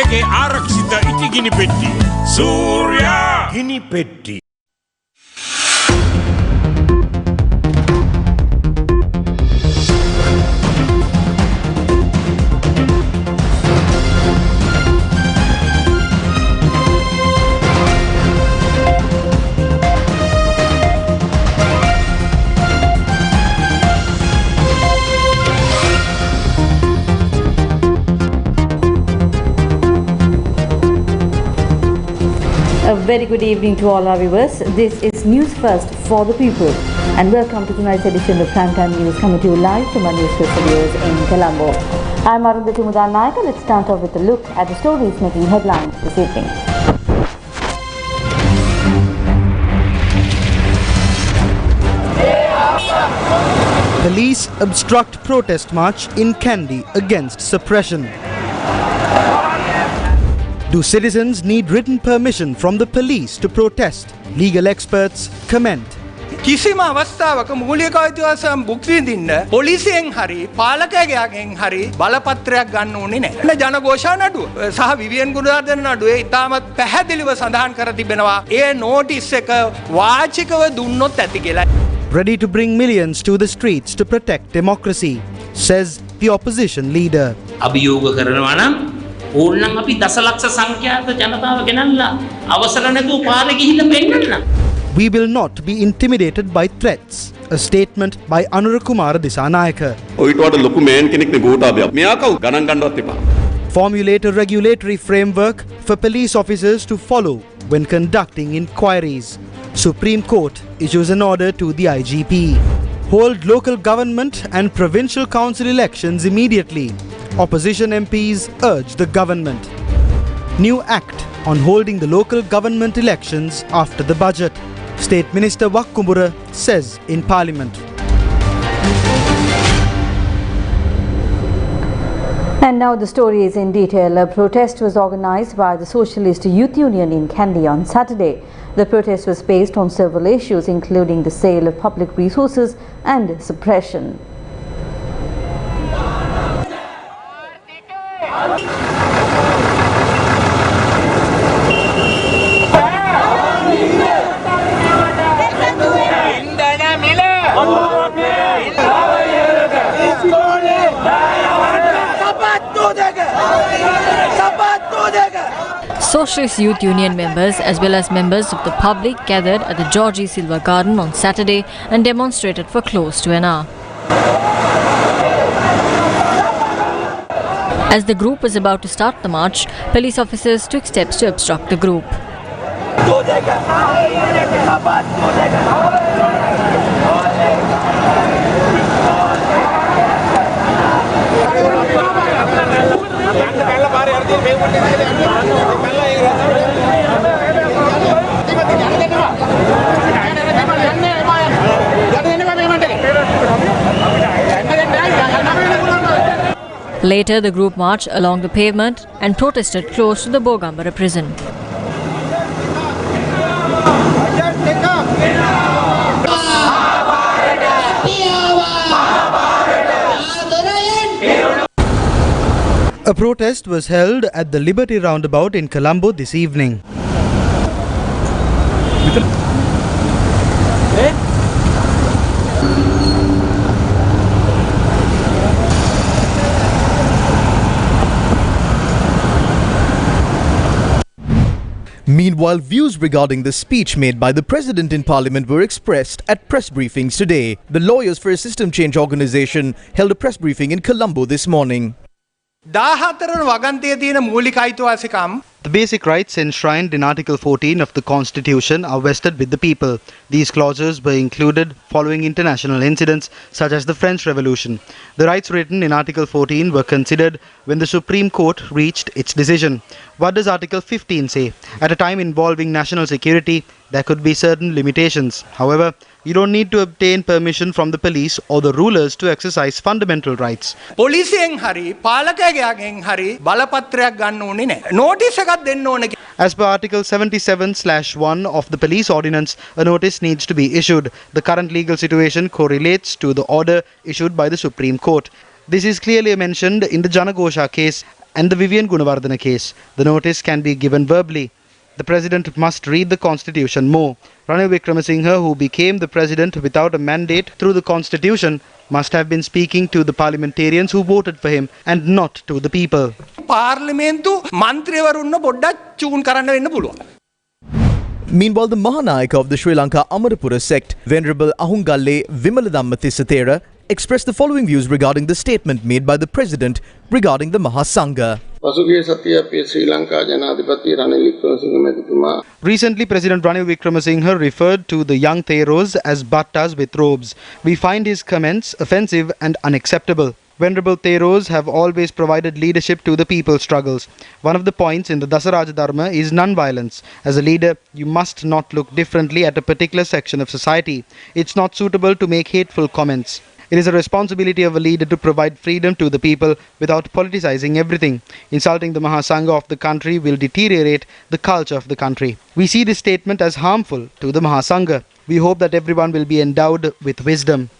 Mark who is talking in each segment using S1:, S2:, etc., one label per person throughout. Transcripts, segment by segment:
S1: ඒකේ ආරක්ෂිත ඉටිගිනි පෙට්ටි. සූර්යා ගිනි පෙට්ටි.
S2: A very good evening to all our viewers. This is News First for the people, and welcome to tonight's edition of Primetime News, coming to you live from our Newsfirst studios in Colombo. I'm Arundhati Mudanayaka. Let's start off with a look at the stories making headlines this evening.
S3: Police obstruct protest march in Kandy against suppression. Do citizens need written permission from the police to protest? Legal experts comment.
S4: කිසිම අවස්ථාවක මූලික අයිතිවාසිකම් භුක්ති විඳින්න පොලිසියෙන් හරි පාලකයාගෙන් හරි බලපත්‍රයක් ගන්න ඕනේ නැහැ. ජනഘോഷා නඩුව සහ විවියන් ගුණවර්ධන නඩුවේ ඉතාමත් පැහැදිලිව සඳහන් කර තිබෙනවා ඒ නෝටිස් එක වාචිකව දුන්නොත් ඇති කියලා.
S3: Ready to bring millions to the streets to protect democracy, says the opposition leader.
S5: අභියෝග කරනවා නම් ඕනනම් අපි දසලක්ෂ සංඛ්‍යාත ජනතාව ගෙනල්ලා අවසර නැතුව පාරේ ගිහිල්ලා පෙන්නන්න.
S3: We will not be intimidated by threats, a statement by Anurakumara Disanayaka.
S6: ඔයිට වඩා ලොකු මෑන් කෙනෙක්නේ ගෝඨාභය. මෙයා කවුද? ගණන් ගන්නවත් එපා.
S3: Formulate a regulatory framework for police officers to follow when conducting inquiries. Supreme Court issues an order to the IGP. Hold local government and provincial council elections immediately. Opposition MPs urge the government. New act on holding the local government elections after the budget, State Minister Wakkumbura says in Parliament.
S2: And now the story is in detail. A protest was organized by the Socialist Youth Union in Kandy on Saturday. The protest was based on several issues, including the sale of public resources and suppression.
S7: Socialist Youth Union members as well as members of the public gathered at the George E. Silva Garden on Saturday and demonstrated for close to an hour. As the group was about to start the march, police officers took steps to obstruct the group. Later, the group marched along the pavement and protested close to the Bogambara prison.
S3: A protest was held at the Liberty Roundabout in Colombo this evening.
S8: Meanwhile, views regarding the speech made by the President in Parliament were expressed at press briefings today. The Lawyers for a System Change organisation held a press briefing in Colombo this morning.
S4: 14 වගන්තියේ තියෙන මූලික අයිතිවාසිකම්
S3: The basic rights enshrined in Article 14 of the Constitution are vested with the people. These clauses were included following international incidents such as the French Revolution. The rights written in Article 14 were considered when the Supreme Court reached its decision. What does Article 15 say? At a time involving national security, there could be certain limitations. However, you don't need to obtain permission from the police or the rulers to exercise fundamental rights.
S4: පොලිසියෙන් හරි පාලකයාගෙන් හරි බලපත්‍රයක් ගන්න ඕනේ නැහැ. Notice එකක් දෙන්න ඕනේ.
S3: As per Article 77/1 of the Police Ordinance, a notice needs to be issued. The current legal situation correlates to the order issued by the Supreme Court. This is clearly mentioned in the Janagosha case. and the Vivian Gunawardena case. The notice can be given verbally. The President must read the Constitution more. Ranil Wickremesinghe, who became the President without a mandate through the Constitution, must have been speaking to the parliamentarians who voted for him and not to the people.
S4: පාර්ලිමේන්තු මන්ත්‍රීවරුන්ව පොඩ්ඩක් චූන් කරන්න වෙන්න පුළුවන්.
S8: Meanwhile, the Mahanayaka of the Sri Lanka Amarapura sect, Venerable Ahungalle Vimaladhamma Thissathera, expressed the following views regarding the statement made by the President regarding the Mahasangha. Recently, President Ranil Wickremesinghe referred to the young Theros as Bhattas with robes. We find his comments offensive and unacceptable. Venerable Theros have always provided leadership to the people's struggles. One of the points in the Dasaraja Dharma is non-violence. As a leader, you must not look differently at a particular section of society. It's not suitable to make hateful comments. It is a responsibility of a leader to provide freedom to the people without politicizing everything. Insulting the Mahasangha of the country will deteriorate the culture of the country. We see this statement as harmful to the Mahasangha. We hope that everyone will be endowed with wisdom.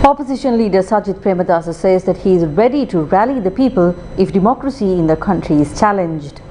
S2: Opposition leader Sajith Premadasa says that he is ready to rally the people if democracy in the country is challenged.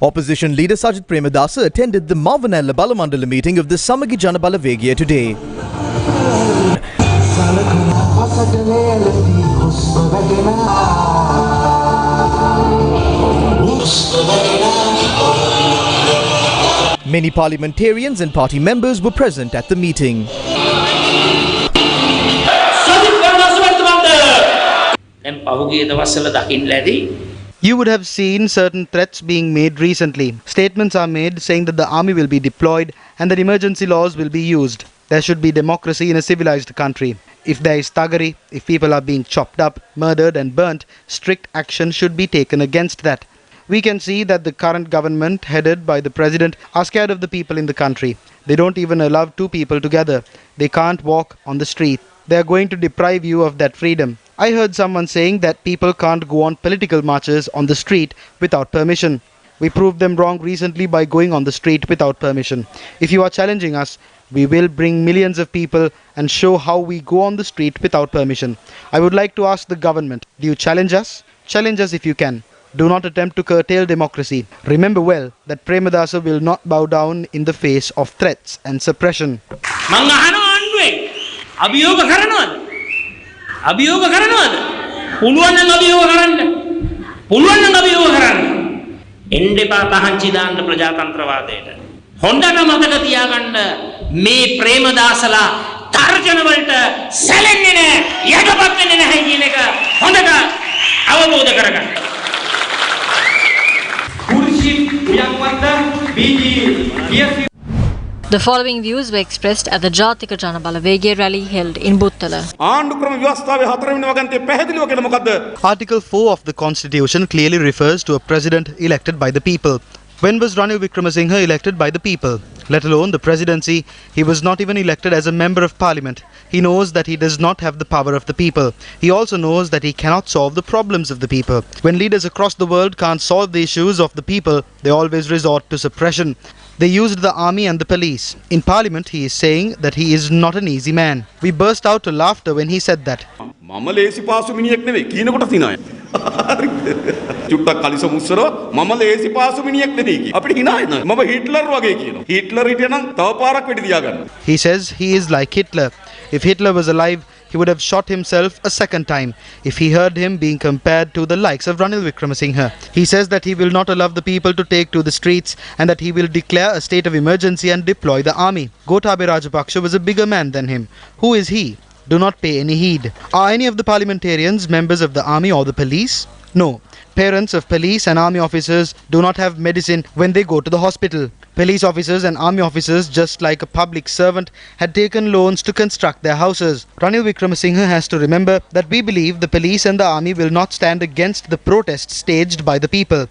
S8: Opposition leader Sajith Premadasa attended the Mavanella Balamandala meeting of the Samagi Janabala Vegiya today. Many parliamentarians and party members were present at the meeting.
S3: You would have seen certain threats being made recently. Statements are made saying that the army will be deployed and that emergency laws will be used. There should be democracy in a civilized country. If there is thuggery, if people are being chopped up, murdered and burnt, strict action should be taken against that. We can see that the current government, headed by the President, are scared of the people in the country. They don't even allow two people together. They can't walk on the street. They are going to deprive you of that freedom. I heard someone saying that people can't go on political marches on the street without permission. We proved them wrong recently by going on the street without permission. If you are challenging us, we will bring millions of people and show how we go on the street without permission. I would like to ask the government, do you challenge us? Challenge us if you can. Do not attempt to curtail democracy. Remember well that Premadasa will not bow down in the face of threats and suppression.
S5: අභියෝග කරනවද? පුළුවන් නම් අභියෝග කරන්න. පුළුවන් නම් අභියෝග කරන්න. එන්න එපා පහංචි දාන්න ප්‍රජාතන්ත්‍රවාදයට. හොඳට මතක තියාගන්න මේ ප්‍රේමදාසලා තර්ජන වලට සැලෙන්නේ නැහැ, යටපත් වෙන්නේ නැහැ කියන එක හොඳට අවබෝධ කරගන්න. කුර්ෂි උයන්වත්ත BG
S7: The following views were expressed at the Jatika Janabala Vegiya rally held in Buttala.
S3: Article 4 of the Constitution clearly refers to a president elected by the people. When was Ranil Wickremesinghe elected by the people? Let alone the presidency, he was not even elected as a member of parliament. He knows that he does not have the power of the people. He also knows that he cannot solve the problems of the people. When leaders across the world can't solve the issues of the people, they always resort to suppression. They used the army and the police. In parliament, he is saying that he is not an easy man. We burst out to laughter when he said that. He says he is like Hitler. If Hitler was alive, he would have shot himself a second time if he heard him being compared to the likes of Ranil Wickremesinghe. He says that he will not allow the people to take to the streets and that he will declare a state of emergency and deploy the army. Gotabaya Rajapaksa was a bigger man than him. Who is he? Do not pay any heed. Are any of the parliamentarians members of the army or the police? No. Parents of police and army officers do not have medicine when they go to the hospital. Police officers and army officers, just like a public servant, had taken loans to construct their houses. Ranil Wickremesinghe has to remember that we believe the police and the army will not stand against the protests staged by the people.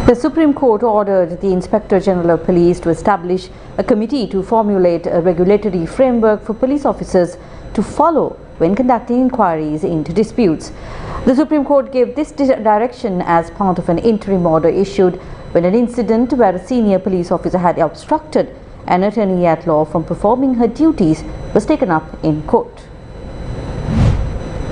S2: The Supreme Court ordered the Inspector General of Police to establish a committee to formulate a regulatory framework for police officers to follow when conducting inquiries into disputes. The Supreme Court gave this direction as part of an interim order issued when an incident where a senior police officer had obstructed an attorney at law from performing her duties was taken up in court.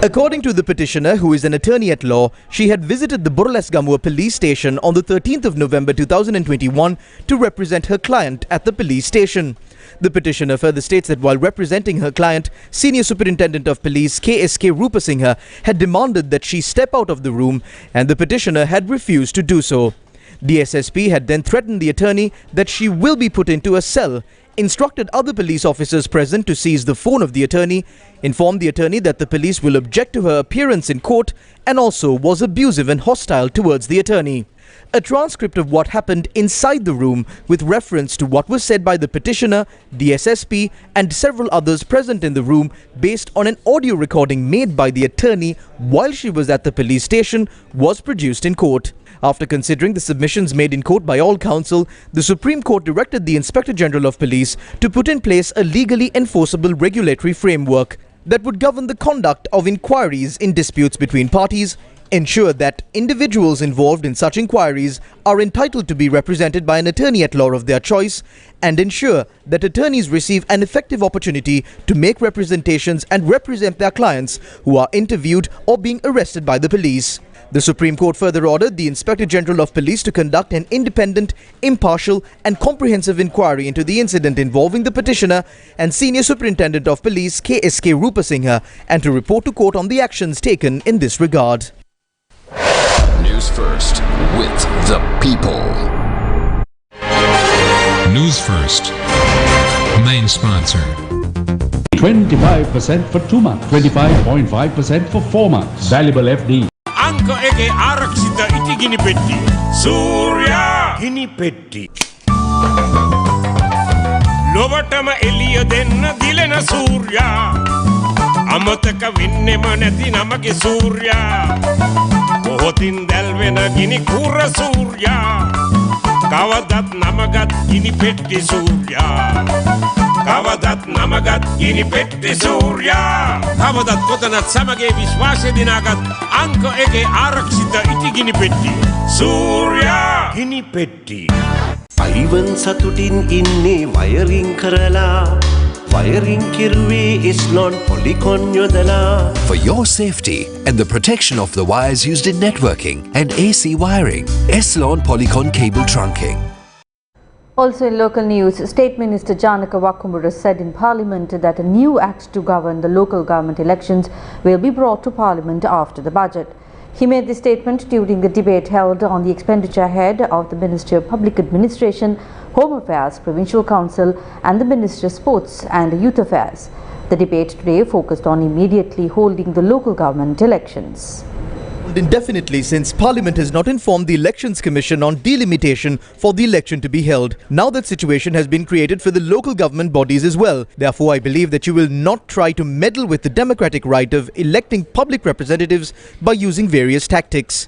S8: According to the petitioner, who is an attorney at law, she had visited the Burlesgamua police station on the 13th of November 2021 to represent her client at the police station. The petitioner further states that while representing her client, Senior Superintendent of Police KSK Rupasinghe had demanded that she step out of the room, and the petitioner had refused to do so. The SSP had then threatened the attorney that she will be put into a cell, instructed other police officers present to seize the phone of the attorney, informed the attorney that the police will object to her appearance in court, and also was abusive and hostile towards the attorney. A transcript of what happened inside the room with reference to what was said by the petitioner, the SSP and several others present in the room based on an audio recording made by the attorney while she was at the police station was produced in court. After considering the submissions made in court by all counsel, the Supreme Court directed the Inspector General of Police to put in place a legally enforceable regulatory framework that would govern the conduct of inquiries in disputes between parties, ensure that individuals involved in such inquiries are entitled to be represented by an attorney at law of their choice, and ensure that attorneys receive an effective opportunity to make representations and represent their clients who are interviewed or being arrested by the police. The Supreme Court further ordered the Inspector General of Police to conduct an independent, impartial and comprehensive inquiry into the incident involving the petitioner and Senior Superintendent of Police KSK Rupasinghe, and to report to court on the actions taken in this regard.
S9: News First with the people.
S10: News First, main sponsor.
S11: 25% for 2 months, 25.5% for 4 months. Valuable FD.
S1: අංක එකේ ආරක්ෂිත ඉටිගිනි පෙට්ටි සූර්යා ගිනි පෙට්ටි ලොවටම එළිය දෙන්න දිලෙන සූර්යා අමතක වෙන්නෙම නැති නමගේ සූර්යා කොහොතින් දැල්වෙන ගිනි කුර සූර්යා කවදත් නමගත් ගිනි පෙට්ටි සූර්යා කවදත් නමගත් ගිනි පෙට්ටි සූර්යා කවදත් කොතනත් සමගේ විශ්වාසය දිනාගත් අංක එකේ ආරක්ෂිත ඉටිගිනි පෙට්ටි සූර්යා ගිනි පෙට්ටි
S12: අයිවන් සතුටින් ඉන්නේ වයරින් කරලා වයරින් කිරුවේ ඉස්ලොන් පොලිකොන් යොදලා.
S9: For your safety and the protection of the wires used in networking and AC wiring, Eslon Polycon cable trunking.
S2: Also in local news, State Minister Janaka Wakkumura said in Parliament that a new act to govern the local government elections will be brought to Parliament after the budget. He made this statement during the debate held on the expenditure head of the Ministry of Public Administration, Home Affairs, Provincial Council and the Ministry of Sports and Youth Affairs. The debate today focused on immediately holding the local government elections.
S8: Indefinitely, since Parliament has not informed the Elections Commission on delimitation for the election to be held. Now that situation has been created for the local government bodies as well. Therefore, I believe that you will not try to meddle with the democratic right of electing public representatives by using various tactics.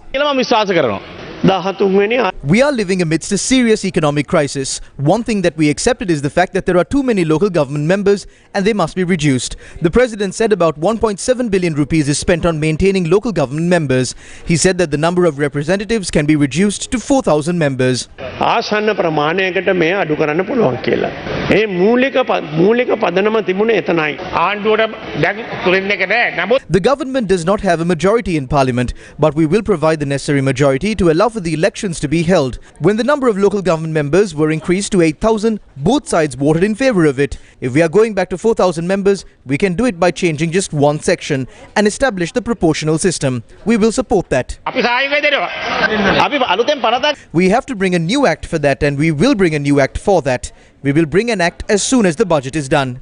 S8: We are living amidst a serious economic crisis. One thing that we accepted is the fact that there are too many local government members and they must be reduced. The President said about 1.7 billion rupees is spent on maintaining local government members. He said that the number of representatives can be reduced to 4,000 members. The government does not have a majority in Parliament, but we will provide the necessary majority to allow for the elections to be held. When the number of local government members were increased to 8,000, both sides voted in favour of it. If we are going back to 4,000 members, we can do it by changing just one section and establish the proportional system. We will support that. We have to bring a new act for that, and we will bring a new act for that. We will bring an act as soon as the budget is done.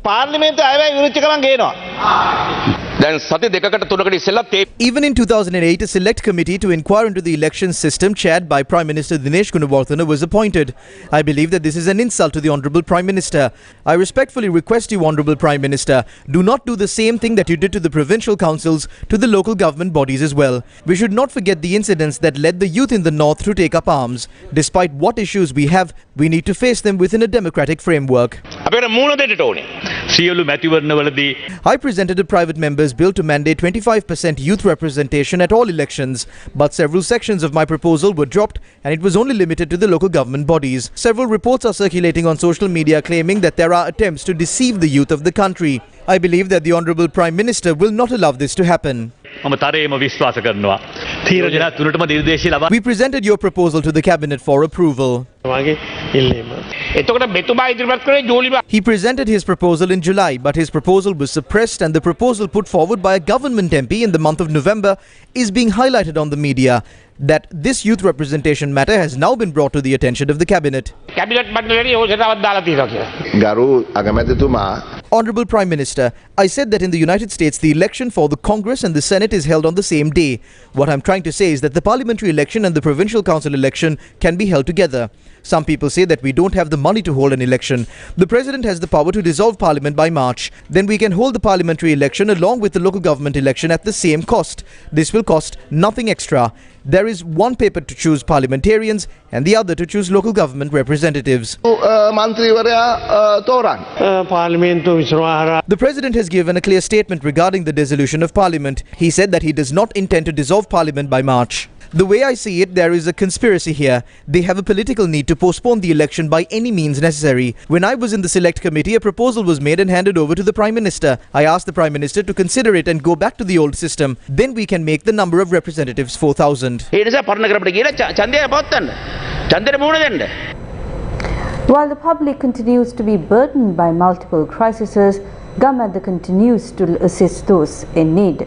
S8: Even in 2008, a select committee to inquire into the election system chaired by Prime Minister Dinesh Gunawardena was appointed. I believe that this is an insult to the Honourable Prime Minister. I respectfully request you, Honourable Prime Minister, do not do the same thing that you did to the provincial councils, to the local government bodies as well. We should not forget the incidents that led the youth in the north to take up arms. Despite what issues we have, we need to face them within a democratic framework.
S13: සියලු මැතිවරණවලදී
S8: I presented a private member's bill to mandate 25% youth representation at all elections, but several sections of my proposal were dropped and it was only limited to the local government bodies. Several reports are circulating on social media claiming that there are attempts to deceive the youth of the country. I believe that the Honourable Prime Minister will not allow this to happen. We presented your proposal to the Cabinet for approval. He presented his proposal in July, but his proposal was suppressed and the proposal put forward by a government MP in the month of November is being highlighted on the media. That this youth representation matter has now been brought to the attention of the Cabinet. Honourable Prime Minister, I said that in the United States the election for the Congress and the Senate is held on the same day. What I'm trying to say is that the parliamentary election and the provincial council election can be held together. Some people say that we don't have the money to hold an election. The President has the power to dissolve Parliament by March. Then we can hold the parliamentary election along with the local government election at the same cost. This will cost nothing extra. There is one paper to choose parliamentarians and the other to choose local government representatives. The President has given a clear statement regarding the dissolution of Parliament. He said that he does not intend to dissolve Parliament by March. The way I see it, there is a conspiracy here. They have a political need to postpone the election by any means necessary. When I was in the Select Committee, a proposal was made and handed over to the Prime Minister. I asked the Prime Minister to consider it and go back to the old system. Then we can make the number of representatives 4,000.
S2: While the public continues to be burdened by multiple crises, Gamadda continues to assist those in need.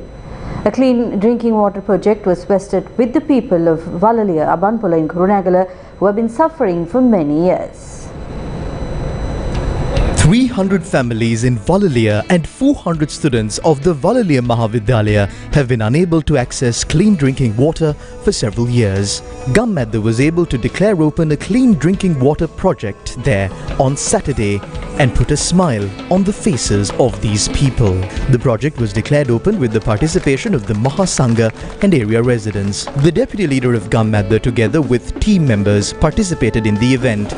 S2: A clean drinking water project was vested with the people of Valalia, Abanpola in Kurunegala, who have been suffering for many years.
S8: 300 families in Valalia and 400 students of the Valalia Mahavidyalaya have been unable to access clean drinking water for several years. Gamadda was able to declare open a clean drinking water project there on Saturday and put a smile on the faces of these people. The project was declared open with the participation of the Mahasangha and area residents. The deputy leader of Gamadda together with team members participated in the event.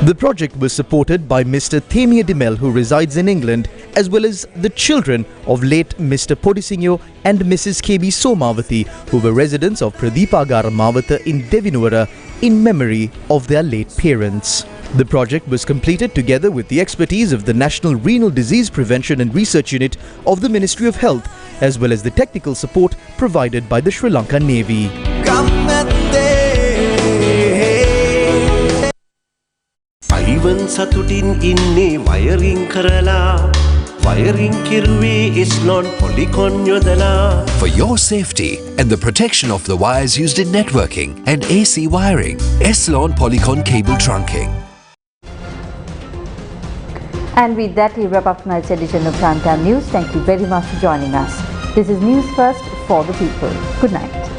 S8: The project was supported by Mr. Themia Dimel, who resides in England, as well as the children of late Mr. Podisinho and Mrs. KB Somavati, who were residents of Pradipagara Mavata in Devinura in memory of their late parents. The project was completed together with the expertise of the National Renal Disease Prevention and Research Unit of the Ministry of Health, as well as the technical support provided by the Sri Lanka Navy.
S12: Ivan සතුටින් ඉන්නේ wiring කරලා wiring කිරුවේ එස්ලොන් පොලිකොන් යොදලා.
S9: For your safety and the protection of the wires used in networking and AC wiring, Eslon Polycon cable trunking.
S2: And with that, we wrap up tonight's edition of Primetime News. Thank you very much for joining us. This is News First for the People. Good night.